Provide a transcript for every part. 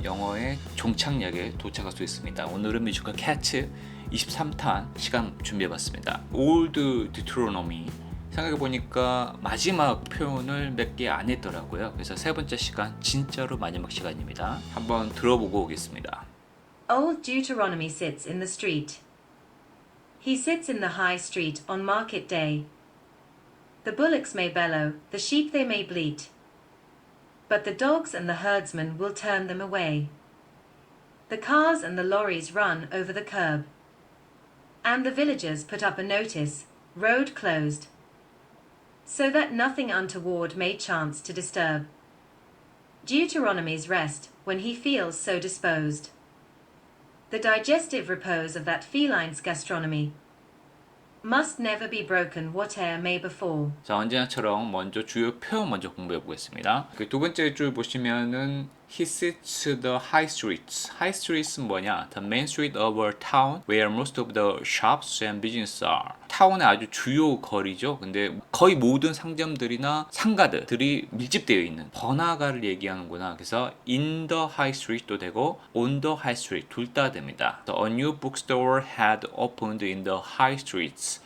영어의 종착역에 도착할 수 있습니다. 오늘은 뮤지컬 캐츠 23탄 시간 준비해봤습니다. Old Deuteronomy 생각해보니까 마지막 표현을 몇 개 안 했더라고요. 그래서 세 번째 시간 진짜로 마지막 시간입니다. 한번 들어보고 오겠습니다. Old Deuteronomy sits in the street. He sits in the high street on market day. The bullocks may bellow, the sheep they may bleat. But the dogs and the herdsmen will turn them away. The cars and the lorries run over the curb. And the villagers put up a notice, road closed, so that nothing untoward may chance to disturb. Deuteronomy's rest when he feels so disposed. The digestive repose of that feline's gastronomy must never be broken whate'er may befall. 자, 언제나처럼 먼저 주요 표현 먼저 공부해 보겠습니다. 그 두 번째 줄 보시면은 He sits the high streets. High streets는 뭐냐? The main street of a town where most of the shops and businesses are. 타운의 아주 주요 거리죠. 근데 거의 모든 상점들이나 상가들이 밀집되어 있는 번화가를 얘기하는구나. 그래서 in the high street도 되고 on the high street 둘 다 됩니다. A new bookstore had opened in the high streets.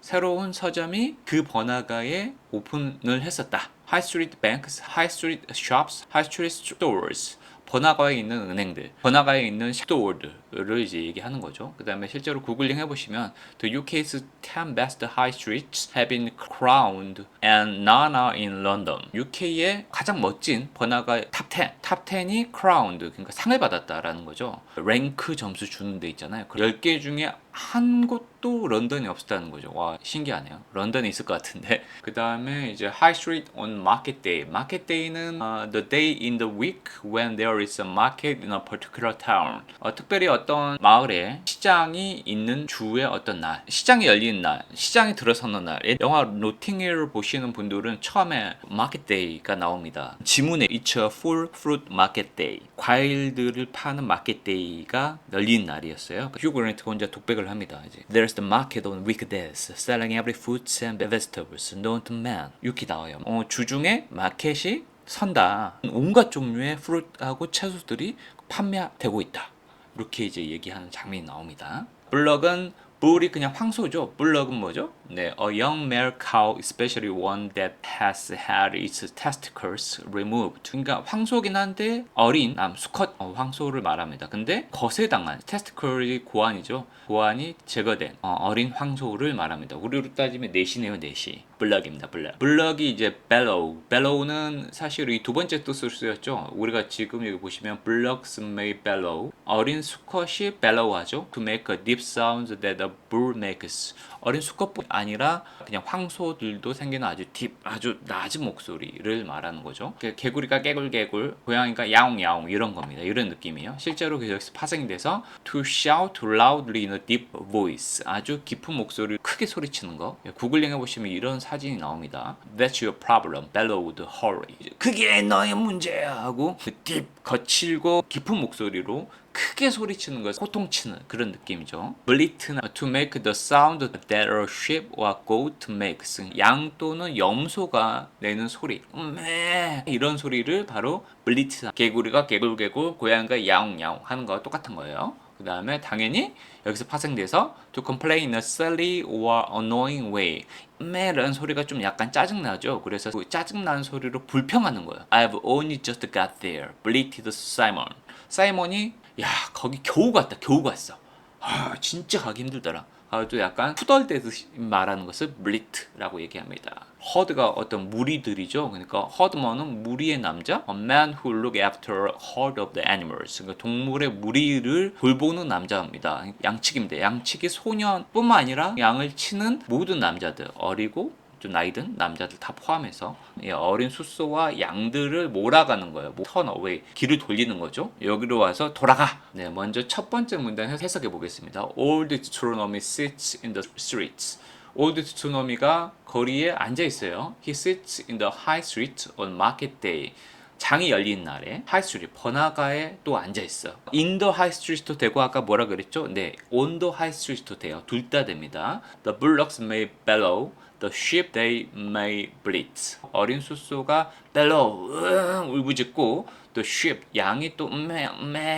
새로운 서점이 그 번화가에 오픈을 했었다. High Street Banks, High Street Shops, High Street Stores. 번화가에 있는 은행들, 번화가에 있는 스토어들을 이제 얘기하는 거죠. 그 다음에 실제로 구글링 해보시면 The UK's 10 best high streets have been crowned and none are in London. UK의 가장 멋진 번화가 탑 10, 탑 10이 crowned, 그러니까 상을 받았다라는 거죠. 랭크 점수 주는 데 있잖아요. 10개 중에 한 곳도 런던이 없었다는 거죠. 와, 신기하네요. 런던에 있을 것 같은데. 그 다음에 이제 High Street on Market Day. Market Day는 the day in the week when there is a market in a particular town. 특별히 어떤 마을에 시장이 있는 주의 어떤 날, 시장이 열리는 날, 시장이 들어서는 날. 영화 노팅힐을 보시는 분들은 처음에 Market Day가 나옵니다. 지문에 It's a full fruit market day. 과일들을 파는 마켓 데이가 열린 날이었어요. 휴 그랜트가 혼자 독백을 합니다. 이제 There's the market on weekdays, selling every fruits and vegetables known to man. 이렇게 나와요. 주중에 마켓이 선다. 온갖 종류의 프루트하고 채소들이 판매되고 있다. 이렇게 이제 얘기하는 장면이 나옵니다. 블럭은 불이 그냥 황소죠. 블럭은 뭐죠? 네, a young male cow, especially one that has had its testicles removed. 그러니까 황소긴 한데 어린 남, 수컷 황소를 말합니다. 근데 거세당한 testicle이 고환이죠. 고환이 제거된 어린 황소를 말합니다. 우리로 따지면 넷이네요, 넷이. 블럭입니다, 블럭. 블럭이 이제 bellow. bellow는 사실 이 두 번째 뜻을 쓰였죠. 우리가 지금 여기 보시면 bullocks may bellow. 어린 수컷이 bellow하죠. To make a deep sound that a bull makes. 어린 수컷뿐 아니라 그냥 황소들도 생기는 아주 딥, 아주 낮은 목소리를 말하는 거죠. 개구리가 깨굴깨굴, 고양이가 야옹야옹 이런 겁니다. 이런 느낌이에요. 실제로 여기서 파생이 돼서 to shout loudly in a deep voice. 아주 깊은 목소리를 크게 소리치는 거. 구글링 해보시면 이런 사진이 나옵니다. That's your problem, bellowed Holly. 그게 너의 문제야 하고 그 딥, 거칠고 깊은 목소리로 크게 소리치는 걸 호통치는 그런 느낌이죠. bleat는 to make the sound that a sheep or goat makes. 양 또는 염소가 내는 소리. 이런 소리를 바로 bleat. 개구리가 개굴개굴, 고양이가 야옹야옹 하는 거와 똑같은 거예요. 그 다음에 당연히 여기서 파생돼서 to complain in a silly or annoying way. 라는 소리가 좀 약간 짜증나죠. 그래서 그 짜증나는 소리로 불평하는 거예요. I've only just got there, bleated Simon. 사이먼이 야 거기 겨우 갔다, 겨우 갔어. 진짜 가기 힘들더라. 또 약간 후덜대듯이 말하는 것을 블리트라고 얘기합니다. 허드가 어떤 무리들이죠. 그러니까 허드먼은 무리의 남자. A man who look after a herd of the animals. 그러니까 동물의 무리를 돌보는 남자입니다. 양측입니다. 양측이 소년뿐만 아니라 양을 치는 모든 남자들, 어리고 좀 나이 든 남자들 다 포함해서 어린 숫소와 양들을 몰아가는 거예요. turn away, 길을 돌리는 거죠. 여기로 와서 돌아가. 네, 먼저 첫 번째 문단 해석해 보겠습니다. Old Deuteronomy sits in the streets. Old Deuteronomy가 거리에 앉아 있어요. He sits in the high street on market day. 장이 열린 날에 하이스트리트 번화가에 또 앉아 있어. In the high street도 되고 아까 뭐라 그랬죠? 네, on the high street도 돼요. 둘 다 됩니다. The bullocks may bellow. the sheep they may bleat. 어린 숫소가 벨로 울부짖고 the sheep 양이 또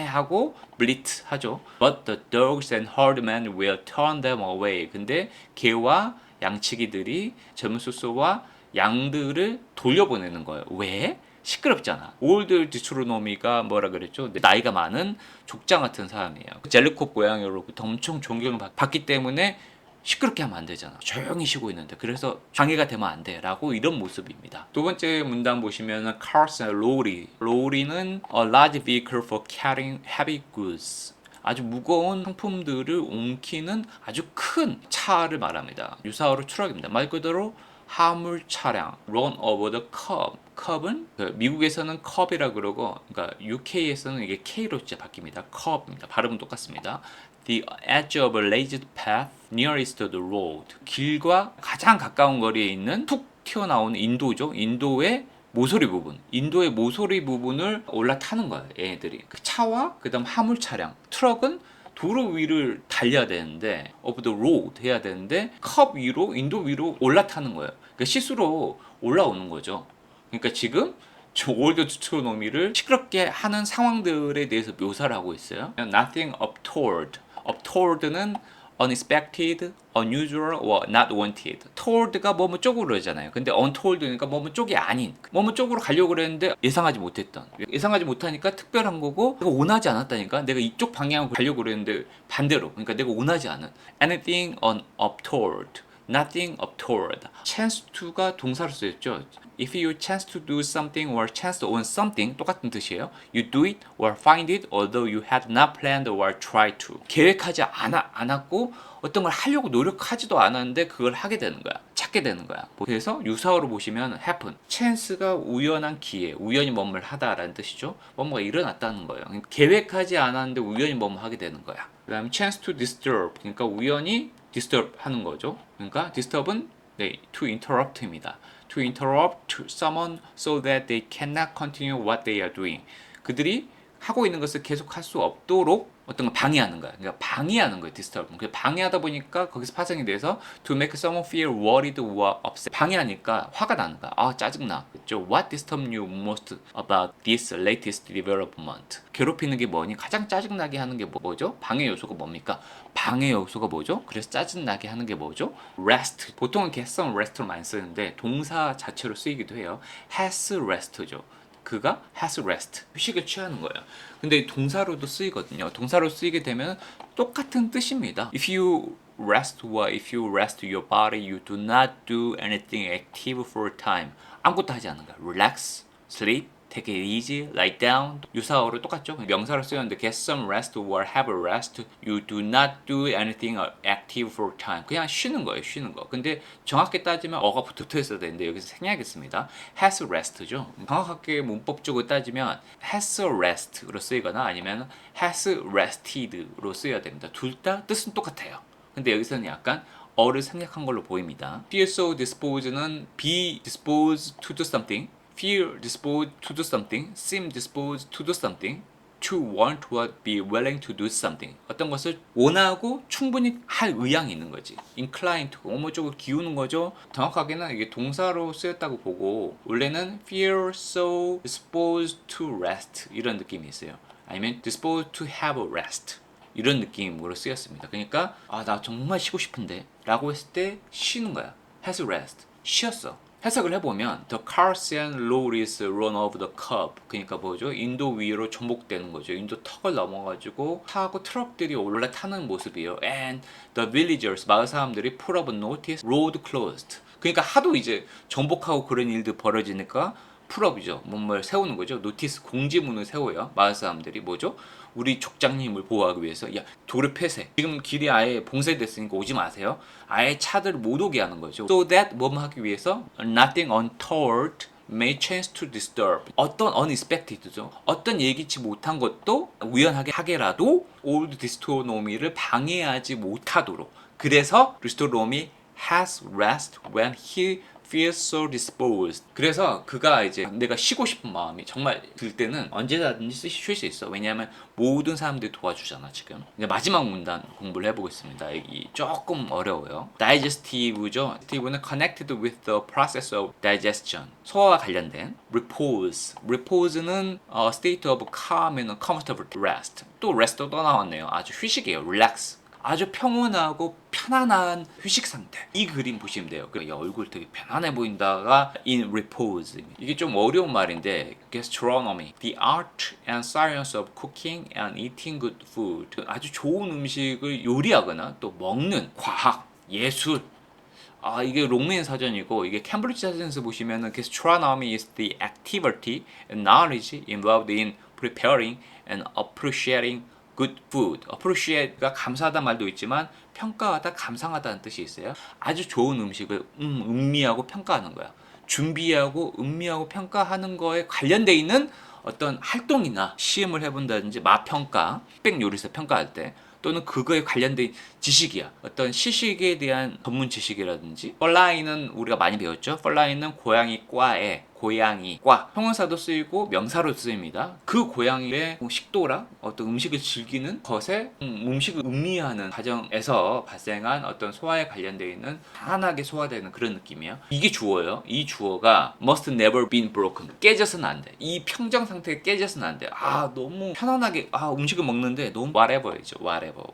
하고 bleat 하죠. But the dogs and herdmen will turn them away. 근데 개와 양치기들이 젊은 숫소와 양들을 돌려보내는 거예요. 왜? 시끄럽잖아. 올드 디스트로노미가 뭐라 그랬죠? 나이가 많은 족장 같은 사람이에요. 젤리콥 고양이로부터 엄청 존경을 받기 때문에 시끄럽게 하면 안 되잖아. 조용히 쉬고 있는데. 그래서 방해가 되면 안 돼. 라고 이런 모습입니다. 두 번째 문단 보시면은 cars and lorry. lorry는 a large vehicle for carrying heavy goods. 아주 무거운 상품들을 옮기는 아주 큰 차를 말합니다. 유사어로 트럭입니다. 말 그대로 화물 차량 run over the curb. 컵은 미국에서는 컵이라 그러고 그러니까 UK에서는 이게 K로 진짜 바뀝니다. 컵입니다. 발음은 똑같습니다. The edge of a raised path nearest to the road. 길과 가장 가까운 거리에 있는 툭 튀어나오는 인도죠. 인도의 모서리 부분. 인도의 모서리 부분을 올라타는 거예요. 얘네들이. 그 차와 그다음 화물 차량. 트럭은 도로 위를 달려야 되는데 of the road 해야 되는데 컵 위로 인도 위로 올라타는 거예요. 그러니까 시수로 올라오는 거죠. 그러니까 지금 저 올드 디스트로노미를 시끄럽게 하는 상황들에 대해서 묘사를 하고 있어요. Nothing untoward. uptoward는 unexpected, unusual, or not wanted. toward가 뭐뭐 쪽으로 그러잖아요. 근데 untoward니까 뭐뭐 쪽이 아닌, 뭐뭐 쪽으로 가려고 그랬는데 예상하지 못했던. 예상하지 못하니까 특별한 거고 내가 원하지 않았다니까. 내가 이쪽 방향으로 가려고 그랬는데 반대로. 그러니까 내가 원하지 않은. anything untoward. nothing untoward. chance to가 동사로 쓰였죠. If you chance to do something or chance on something 똑같은 뜻이에요. You do it or find it although you had not planned or tried to. 계획하지 않았고 어떤 걸 하려고 노력하지도 않았는데 그걸 하게 되는 거야. 찾게 되는 거야. 그래서 유사어로 보시면 happen. chance가 우연한 기회, 우연히 뭔가를 하다라는 뜻이죠. 뭔가 일어났다는 거예요. 계획하지 않았는데 우연히 뭔가 하게 되는 거야. 그다음에 chance to disturb. 그러니까 우연히 disturb 하는 거죠. 그러니까 disturb은 to interrupt입니다. To interrupt someone so that they cannot continue what they are doing. 그들이 하고 있는 것을 계속할 수 없도록 어떤 걸 방해하는 거야. 그러니까 방해하는 거예요. disturb. 방해하다 보니까 거기서 파생이 돼서 to make someone feel worried or upset. 방해하니까 화가 나는 거야. 아 짜증나. 그렇죠? What disturbs you most about this latest development? 괴롭히는 게 뭐니? 가장 짜증나게 하는 게 뭐죠? 방해 요소가 뭡니까? 방해 요소가 뭐죠? 그래서 짜증나게 하는 게 뭐죠? rest. 보통은 get some rest로 많이 쓰는데 동사 자체로 쓰이기도 해요. has rest죠. 그가 has rest, 휴식을 취하는 거예요. 근데 동사로도 쓰이거든요. 동사로 쓰이게 되면 똑같은 뜻입니다. If you rest or if you rest your body, you do not do anything active for a time. 아무것도 하지 않는 거야. Relax, sleep, take it easy, lie down. 유사어로 똑같죠. 명사로 쓰였는데 get some rest or have a rest. You do not do anything active for time. 그냥 쉬는 거예요. 쉬는 거. 근데 정확히 따지면 어가 붙어 있어야 되는데 여기서 생략했습니다. has rest죠. 정확하게 문법적으로 따지면 has rest로 쓰이거나 아니면 has rested로 쓰여야 됩니다. 둘 다 뜻은 똑같아요. 근데 여기서는 약간 어를 생략한 걸로 보입니다. feel so disposed는 be disposed to do something. feel disposed to do something, seem disposed to do something, to want or be willing to do something. 어떤 것을 원하고 충분히 할 의향이 있는 거지. incline to, 어머 쪽으로 기우는 거죠. 정확하게는 이게 동사로 쓰였다고 보고 원래는 feel so disposed to rest 이런 느낌이 있어요. 아니면 disposed to have a rest 이런 느낌으로 쓰였습니다. 그러니까 나 정말 쉬고 싶은데 라고 했을 때 쉬는 거야. has rest, 쉬었어. 해석을 해보면 The cars and lorries run over the curb. 그러니까 뭐죠? 인도 위로 전복되는 거죠. 인도 턱을 넘어가지고 차하고 트럭들이 올라타는 모습이에요. And the villagers, 마을 사람들이 put up a notice, road closed. 그러니까 하도 이제 전복하고 그런 일도 벌어지니까 풀업이죠. 뭔가를 세우는 거죠. 노티스 공지문을 세워요. 마을 사람들이 뭐죠? 우리 족장님을 보호하기 위해서 야 도를 폐쇄. 지금 길이 아예 봉쇄됐으니까 오지 마세요. 아예 차들을 못 오게 하는 거죠. So that 뭐 하기 위해서 nothing untoward may chance to disturb. 어떤 unexpected죠. 어떤 예기치 못한 것도 우연하게 하게라도 old 디스토노미를 방해하지 못하도록. 그래서 디스토노미 has rest when he feels so disposed. 그래서 그가 이제 내가 쉬고 싶은 마음이 정말 들 때는 언제든지 쉴 수 있어. 왜냐하면 모든 사람들이 도와주잖아 지금. 이제 마지막 문단 공부를 해보겠습니다. 이 조금 어려워요. digestive죠. digestive는 connected with the process of digestion. 소화와 관련된. repose는 state of calm and comfortable rest. 또 rest도 또 나왔네요. 아주 휴식이에요. relax. 아주 평온하고 편안한 휴식 상태. 이 그림 보시면 돼요. 얼굴 되게 편안해 보인다가 in repose. 이게 좀 어려운 말인데 gastronomy, the art and science of cooking and eating good food. 아주 좋은 음식을 요리하거나 또 먹는 과학, 예술. 이게 롱맨 사전이고 이게 캠브리지 사전에서 보시면은 gastronomy is the activity and knowledge involved in preparing and appreciating good food. appreciate가 감사하다 말도 있지만 평가하다, 감상하다는 뜻이 있어요. 아주 좋은 음식을 음미하고 평가하는 거야. 준비하고 음미하고 평가하는 거에 관련돼 있는 어떤 활동이나 시험을 해본다든지 맛평가, 흑백 요리사 평가할 때 또는 그거에 관련된 지식이야. 어떤 시식에 대한 전문 지식이라든지. 펄라인은 우리가 많이 배웠죠. 펄라인은 고양이과에 고양이과 형용사도 쓰이고 명사로 쓰입니다. 그 고양이의 식도랑 어떤 음식을 즐기는 것에 음식을 음미하는 과정에서 발생한 어떤 소화에 관련되어 있는 편안하게 소화되는 그런 느낌이에요. 이게 주어예요. 이 주어가 must never been broken. 깨져서는 안 돼. 이 평정 상태에 깨져서는 안 돼. 너무 편안하게 음식을 먹는데 너무 whatever이죠.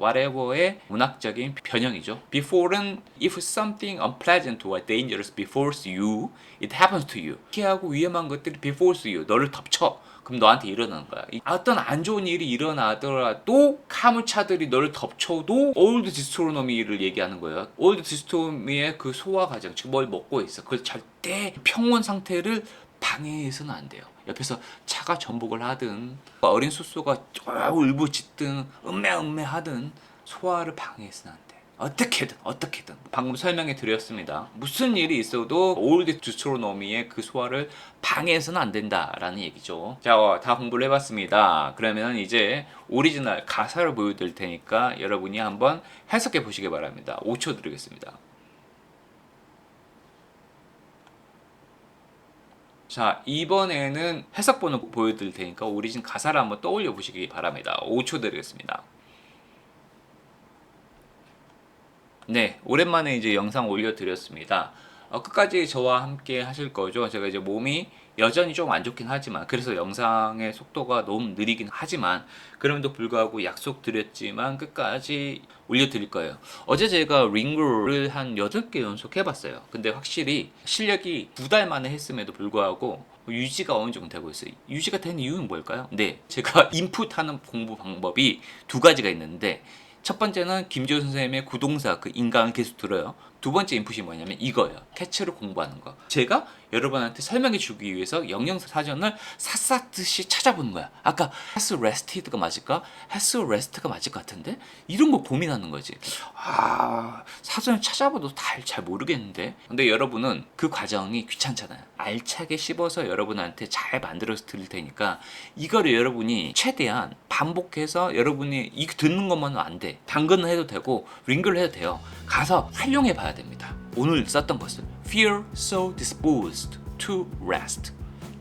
whatever의 문학적인 변형이죠. before는 if something unpleasant or dangerous befalls you, it happens to you. 하고 위험한 것들이 befalls you, 너를 덮쳐. 그럼 너한테 일어나는 거야. 어떤 안 좋은 일이 일어나더라도 카무차들이 너를 덮쳐도 old dystonomy를 얘기하는 거예요. old dystonomy의 그 소화 과정, 즉 뭘 먹고 있어. 그걸 절대 평온 상태를 방해해서는 안 돼요. 옆에서 차가 전복을 하든 어린 숫소가 울부짖든 음메 하든 소화를 방해해서는 안 돼. 어떻게든 방금 설명해 드렸습니다. 무슨 일이 있어도 올드 디스트로노미의 그 소화를 방해해서는 안 된다라는 얘기죠. 자, 다 공부를 해봤습니다. 그러면 이제 오리지널 가사를 보여드릴 테니까 여러분이 한번 해석해 보시기 바랍니다. 5초 드리겠습니다. 자, 이번에는 해석본을 보여드릴 테니까 오리진 가사를 한번 떠올려 보시기 바랍니다. 5초 드리겠습니다. 네, 오랜만에 이제 영상 올려드렸습니다. 끝까지 저와 함께 하실 거죠. 제가 이제 몸이 여전히 좀 안 좋긴 하지만, 그래서 영상의 속도가 너무 느리긴 하지만, 그럼에도 불구하고 약속드렸지만 끝까지 올려드릴 거예요. 어제 제가 링거를 한 8개 연속 해봤어요. 근데 확실히 실력이 2달 만에 했음에도 불구하고 유지가 어느 정도 되고 있어요. 유지가 된 이유는 뭘까요? 네, 제가 인풋하는 공부 방법이 2가지가 있는데, 첫 번째는 김지호 선생님의 구동사 그 인강을 계속 들어요. 두 번째 인풋이 뭐냐면 이거예요. 캐치를 공부하는 거. 제가 여러분한테 설명해 주기 위해서 영영사 사전을 샅샅이 찾아보는 거야. 아까 has rested가 맞을까? has rested가 맞을 것 같은데? 이런 거 고민하는 거지. 사전을 찾아봐도 잘 모르겠는데. 근데 여러분은 그 과정이 귀찮잖아요. 알차게 씹어서 여러분한테 잘 만들어서 드릴 테니까 이거를 여러분이 최대한 반복해서 여러분이 이거 듣는 것만은 안 돼. 당근을 해도 되고 링글 해도 돼요. 가서 활용해 봐야 됩니다. 오늘 썼던 것을 feel so disposed to rest,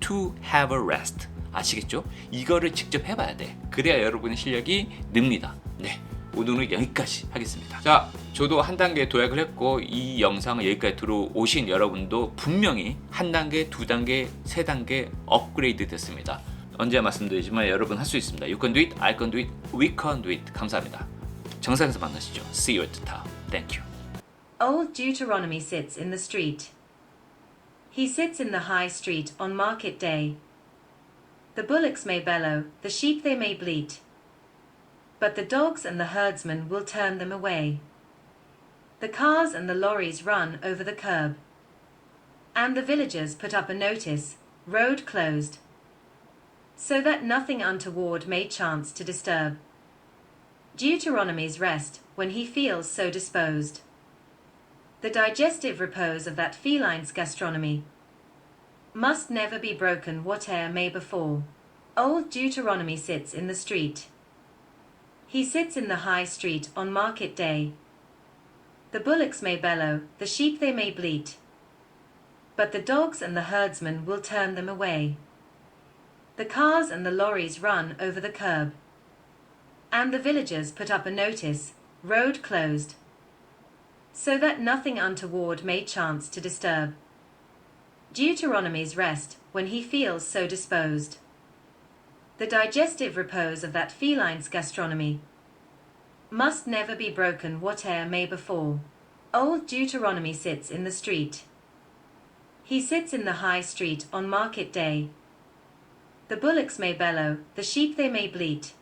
to have a rest. 아시겠죠? 이거를 직접 해봐야 돼. 그래야 여러분의 실력이 늡니다. 네, 오늘은 여기까지 하겠습니다. 자, 저도 한 단계 도약을 했고 이 영상을 여기까지 들어오신 여러분도 분명히 한 단계, 두 단계, 세 단계 업그레이드 됐습니다. 언제 말씀드리지만 여러분 할 수 있습니다. You can do it, I can do it, we can do it. 감사합니다. 정상에서 만나시죠. See you at the top. Thank you. Old Deuteronomy sits in the street. He sits in the high street on market day. The bullocks may bellow, the sheep they may bleat, but the dogs and the herdsmen will turn them away. The cars and the lorries run over the curb, and the villagers put up a notice, road closed, so that nothing untoward may chance to disturb. Deuteronomy's rest when he feels so disposed. The digestive repose of that feline's gastronomy must never be broken whate'er may befall. Old Deuteronomy sits in the street. He sits in the high street on market day. The bullocks may bellow, the sheep they may bleat, but the dogs and the herdsmen will turn them away. The cars and the lorries run over the curb, and the villagers put up a notice, road closed, so that nothing untoward may chance to disturb Deuteronomy's rest when he feels so disposed. The digestive repose of that feline's gastronomy must never be broken whate'er may befall. Old Deuteronomy sits in the street. He sits in the high street on market day. The bullocks may bellow, the sheep they may bleat,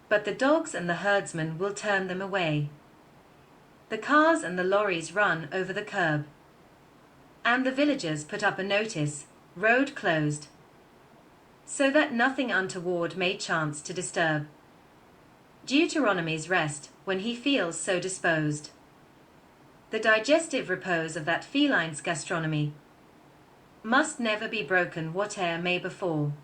but the dogs and the herdsmen will turn them away. The cars and the lorries run over the curb, and the villagers put up a notice, road closed, so that nothing untoward may chance to disturb Deuteronomy's rest when he feels so disposed. The digestive repose of that feline's gastronomy must never be broken whate'er may befall.